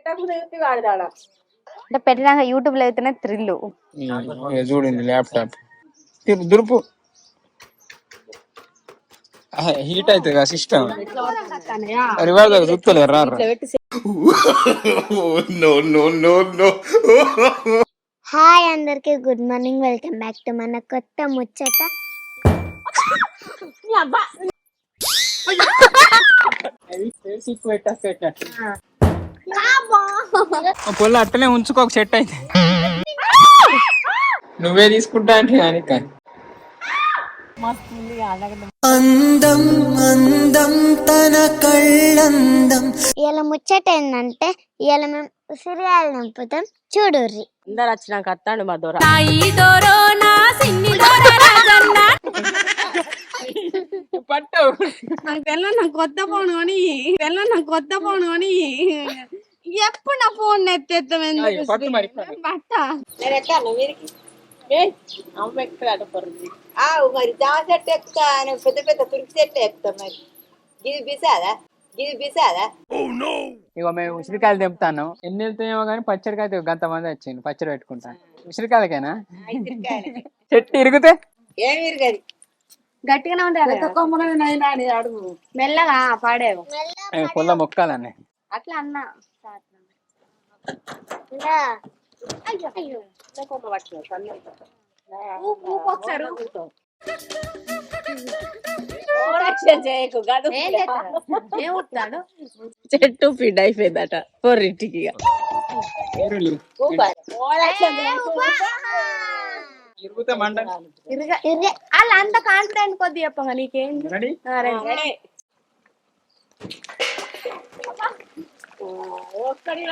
అంటే పెట్టినాక యూట్యూబ్ లో అయితేనే థ్రిల్. చూడింది ల్యాప్టాప్ దురుపు హీట్ అవుతుంది కదా సిస్టమ్ రివర్స్ చూస్తలేరు రా. హాయ్ అందరికి, good morning, welcome back to మన కొత్త ముచ్చట. పొల్ల అట్టనే ఉంచుకో, ఒక సెట్ అయితే నువ్వే తీసుకుంటా అంటే కానీ అందం అందం తన కళ్ళందం. ఇవాళ ముచ్చట ఏంటంటే ఇవాళ మేము ఉసిరియాలు నింపుతాం, చూడుర్రి. అందరు వచ్చినాక అత్తాడు మా దొర. పట్టు కొత్త ఫోన్ కొని ఎప్పుడు నా ఫోన్ ఎత్తేస్తాం బట్ట అమ్మ ఎక్కుతాడు మరి జామ చెట్టు ఎక్కుతా, పెద్ద పెద్ద తురికి చెట్టు ఎక్కుతా. మరి గిది బిసాదా ఇగో మేము ఉసిరికాయలు తెంపుతాను. ఎన్ని వెళ్తాయేమో కానీ పచ్చడికాయ గంత మంది వచ్చింది. పచ్చడి పెట్టుకుంటాను ఉసిరికాయలకైనా. చెట్టు ఇరిగితే ఏమి ఇరగది, గట్టిగానే ఉంటాయి. అడుగు మెల్లగా పాడేవు పొల్ల మొక్కాలన్నీ అట్లా అన్నా. చెట్టు ఫిడ్ అయిపోయిందట పొర్రింటికి. వాళ్ళు అంత కాన్ఫిడెంట్ కొద్ది చెప్పగా నీకేం ఒక్కడి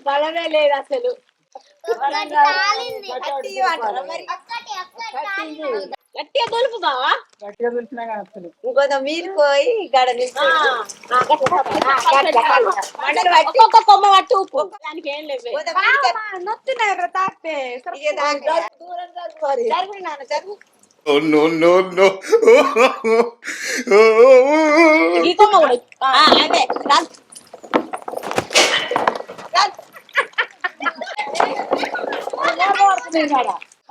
బలమే లేదు అసలు. గట్టిగా తొలుపు బావా, గట్టిగా పిలిచినా కానీ అసలు ఇంకొంత మీరు పోయి గడ ఒక్కొక్క కొమ్మ పట్టు ఉప్పు. దానికి ఏం లేదు నొత్తున్నాయి తాకితే దూరం జరుగు. ఈ కొమ్మ కూడా అదే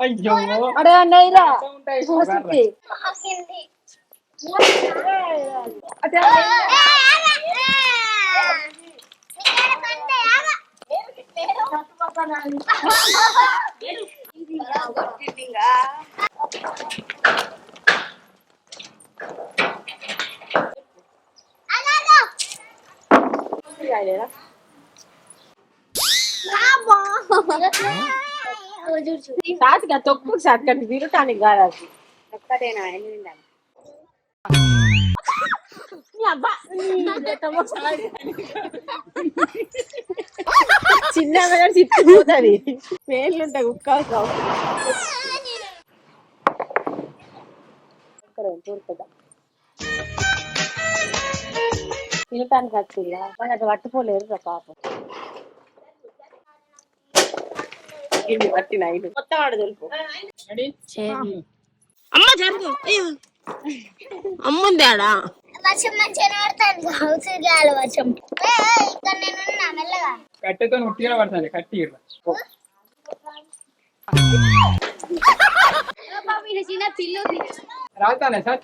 అయ్యో అరే అన్నయ్యరా సాతిగా తొక్కు సాతికంటే తిరగటానికి కాదు అది ఒక్కటేనా. చిన్న చిట్టుపోతుంది పేర్లుంటాయి కుక్క తినటానికి వచ్చిందా మరి అట్లా పట్టుకోలేరు పాపం. మొత్తం వాడు తెలుపు అమ్మ జరుగు. అమ్ముంది ఆడా వర్షం మంచిగా పడుతుంది, ఉసిరియాల వర్షం. ఇక్కడ నేనున్నా మెల్లగా. కట్టెతో ఉట్టిగా పడుతుంది. కట్టి రాతానే సార్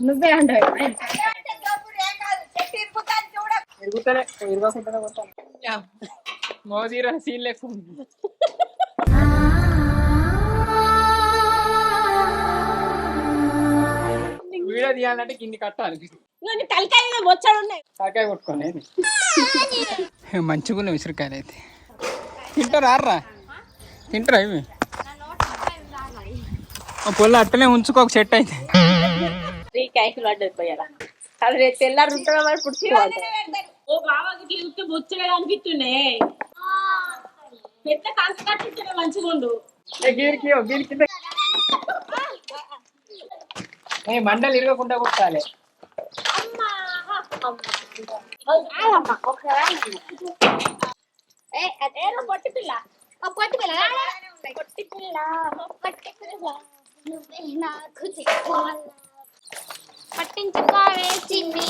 నువ్వే అంటావు ఇరగకుండానే కొట్టాను. మోదీరా సీన్ లేకుండా వీడియో తీయాలంటే కింది కట్టాలి. తలకాయ వచ్చాడు ఉన్నాయి తలకాయ కొట్టుకోండి. మంచిగా ఉన్నాయి ఉసిరికాయలు అయితే. తింటారా తింటారా ఇవి? పొల్ల అట్టనే ఉంచుకో, ఒక సెట్ అయితే. 3 కాయలు పడ్డది పోయాలా అది రేపు తెల్లారు ఉంటాడు మరి పుడుచుకోవాలి. ఓ బాబా ఇట్లా బొచ్చగా అనిపిస్తుండే పెద్ద కాంత కట్టించే మంచిగా ఉండు. మండలు ఇరగకుండా కొట్టాలి. పొట్టి పిల్ల నాకు పట్టించుకోవే చిన్ని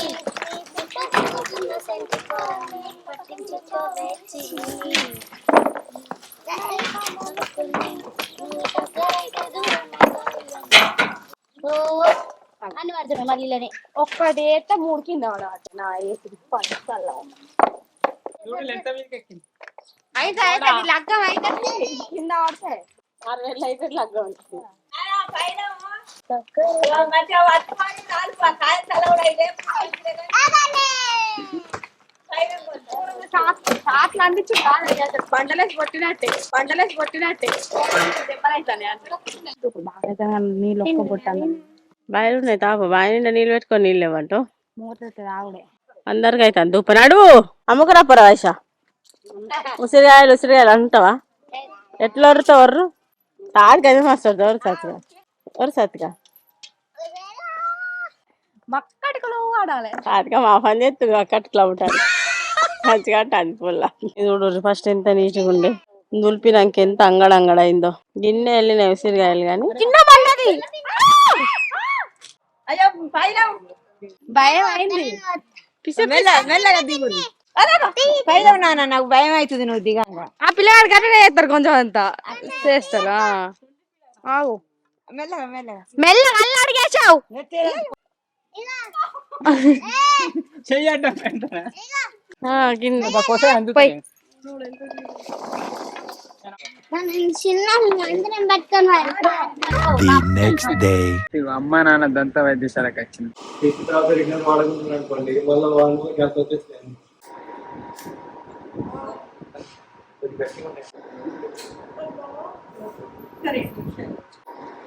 అని పడుతున్నాయి మళ్ళీ ఒక్కటేస్తే 3 కింద పడవచ్చు నా ఏసి పంచాల అయితే లగ్గం అయితే కింద పడతాయి 6,000 అయితే లగ్గం ఉంటుంది సాట్లు అందించు బండలేసి కొట్టినట్టే నీళ్ళు ఒక్క పుట్టాలి బాయిలు ఉన్నాయి తాపు బావి నిండా నీళ్ళు పెట్టుకొని నీళ్ళు ఇవ్వంటావు మూత ఆవిడే అందరికి అయితే దుప్పనాడు అమ్ముకురా పరవాయిష ఉసిరికాయలు అంటావా ఎట్లా వరుతావు వర్రు తాడికైతే మస్తు ఎవరు సత్తుగా మక్కడికలు ఆడాలి తాడిగా మా పని చేస్తుంది అక్కట్లో ఉంటాను మంచిగా అంటుంది పుల్ల ఇది చూడు ఫస్ట్ ఎంత నీట్గా ఉండే దులిపినాక ఎంత అంగడంగడైందో గిన్నె వెళ్ళినాయి ఉసిరికాయలు కానీ భయం అయింది మెల్లగా దిగురు పైన ఉన్నానా నాకు భయం అవుతుంది నువ్వు దిగంగా ఆ పిల్లగాడు గట్టిగా చేస్తారు కొంచెం అంతా చేస్తారు ఆగు మెల్లగా మెల్లగా మెల్లగా అల్లు అడిగేసావు చెయ్యటం కింద కోసం అందుతాయి చిన్న అందరం పట్టుకొని The next day. అమ్మ నాన్న దంత వైద్యశాలకు వచ్చింది.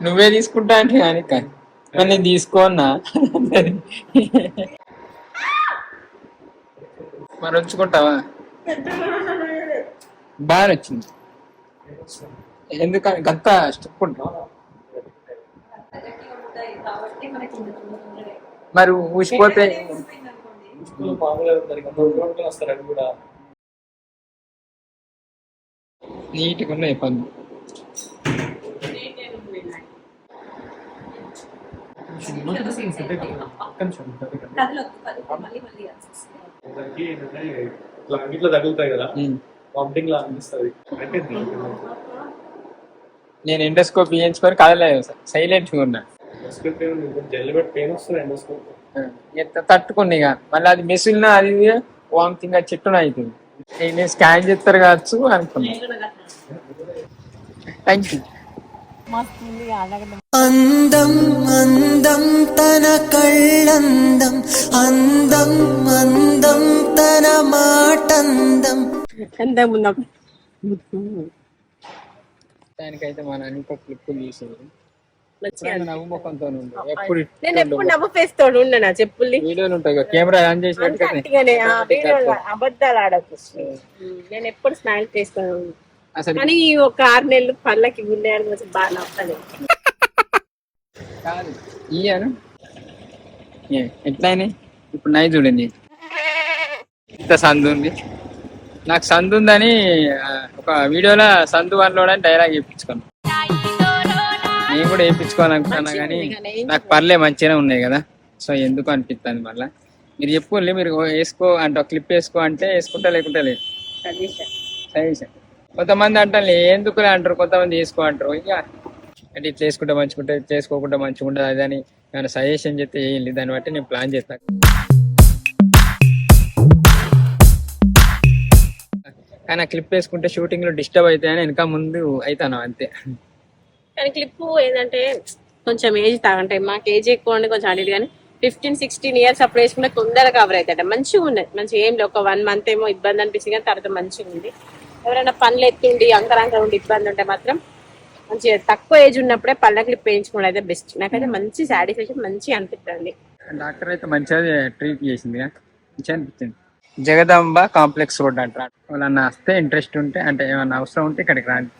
నువ్వే తీసుకుంటా అంటే కానీ నేను తీసుకోన్నా మరి ఉంచుకుంటావా బాగా వచ్చింది ఎందుకని గంత స్టెప్ ఉంటావు మరి ఊసిపోతే నీట్గా ఉన్నాయి పనులు ఇట్లా తగులుతాయి కదా వామిటింగ్ లా అనిపిస్తుంది నేను ఎండోస్కోప్ చేయించుకొని కదలేదు సైలెంట్గా ఉన్నా జల్లి పెట్టి పెయిన్ వస్తుంది ఎండోస్కోప్ తట్టుకుని ఇక మళ్ళీ అది మెసులినా అది వామిటింగ్ అది చెట్టున అవుతుంది నేను స్కాన్ చేస్తారు కావచ్చు అనుకున్నా థ్యాంక్ యూ అందం అందం తన కళ్ళందం అందం అందం తన మాటందం ఎంత ముందు దానికైతే మా నాన్న ఇంకో క్లిప్ తీసేది నవ్వు ముఖంతో ఎప్పుడు నేను ఎప్పుడు నవ్వు ఫేస్తోడు ఉండనా చెప్పుల్ని వీడియోలు ఉంటాయి కెమెరా ఆన్ చేసి అబద్ధాలు ఆడకు నేను ఎప్పుడు స్మైల్ చేస్తాను అసలు కానీ ఒక 6 నెలలు పళ్ళకి గుండె కొంచెం బాగా నవ్వుతాను కాదు ఇయ్యాను ఎట్లయినా ఇప్పుడు నై చూడండి ఇంత సందు ఉంది నాకు సందు ఉందని ఒక వీడియోలో సందు వన్లో డైలాగ్ వేయించుకున్నాను నేను కూడా వేయించుకోవాలనుకున్నా కానీ నాకు పర్లే మంచిగానే ఉన్నాయి కదా సో ఎందుకు అనిపిస్తుంది మళ్ళీ మీరు చెప్పుకోండి మీరు వేసుకో అంటే ఒక క్లిప్ వేసుకో అంటే వేసుకుంటా లేకుంటే లేదు సజెషన్ కొంతమంది అంటారు ఎందుకు అంటారు కొంతమంది వేసుకో అంటారు ఇక అంటే ఇట్లా వేసుకుంటే మంచిగుంటే చేసుకోకుండా మంచిగా ఉంటుంది అది అని ఏమైనా సజెషన్ చెప్తే వేయండి దాన్ని బట్టి నేను ప్లాన్ చేస్తాను కానీ ఆ క్లిప్ వేసుకుంటే షూటింగ్ లో డిస్టర్బ్ అవుతాయని వెనక ముందు అవుతాను అంతే కానీ క్లిప్ ఏంటంటే కొంచెం ఏజ్ తాగంటే మాకు ఏజ్ ఎక్కువ ఉండి కొంచెం అడిగి కానీ 15-16 ఇయర్స్ అప్పుడు వేసుకుంటే తొందరగా కవర్ అవుతాయి మంచిగా ఉన్నది మంచిగా ఏం లేదు ఒక 1 month ఏమో ఇబ్బంది అనిపిస్తుంది కానీ తర్వాత మంచిగా ఉంది ఎవరైనా పనులు ఎత్తుండి అంకరంగా ఉండి ఇబ్బంది ఉంటే మాత్రం మంచిగా తక్కువ ఏజ్ ఉన్నప్పుడే పళ్ళ క్లిప్ వేయించుకోవడం అయితే బెస్ట్ నాకైతే మంచి సాటిస్ఫాక్షన్ మంచిగా అనిపిస్తుంది డాక్టర్ అయితే మంచిగా ట్రీట్ చేసింది మంచిగా అనిపించింది జగదాంబ కాంప్లెక్స్ రోడ్ అంటారు వాళ్ళన్న వస్తే ఇంట్రెస్ట్ ఉంటే అంటే ఏమన్నా అవసరం ఉంటే ఇక్కడికి రాండి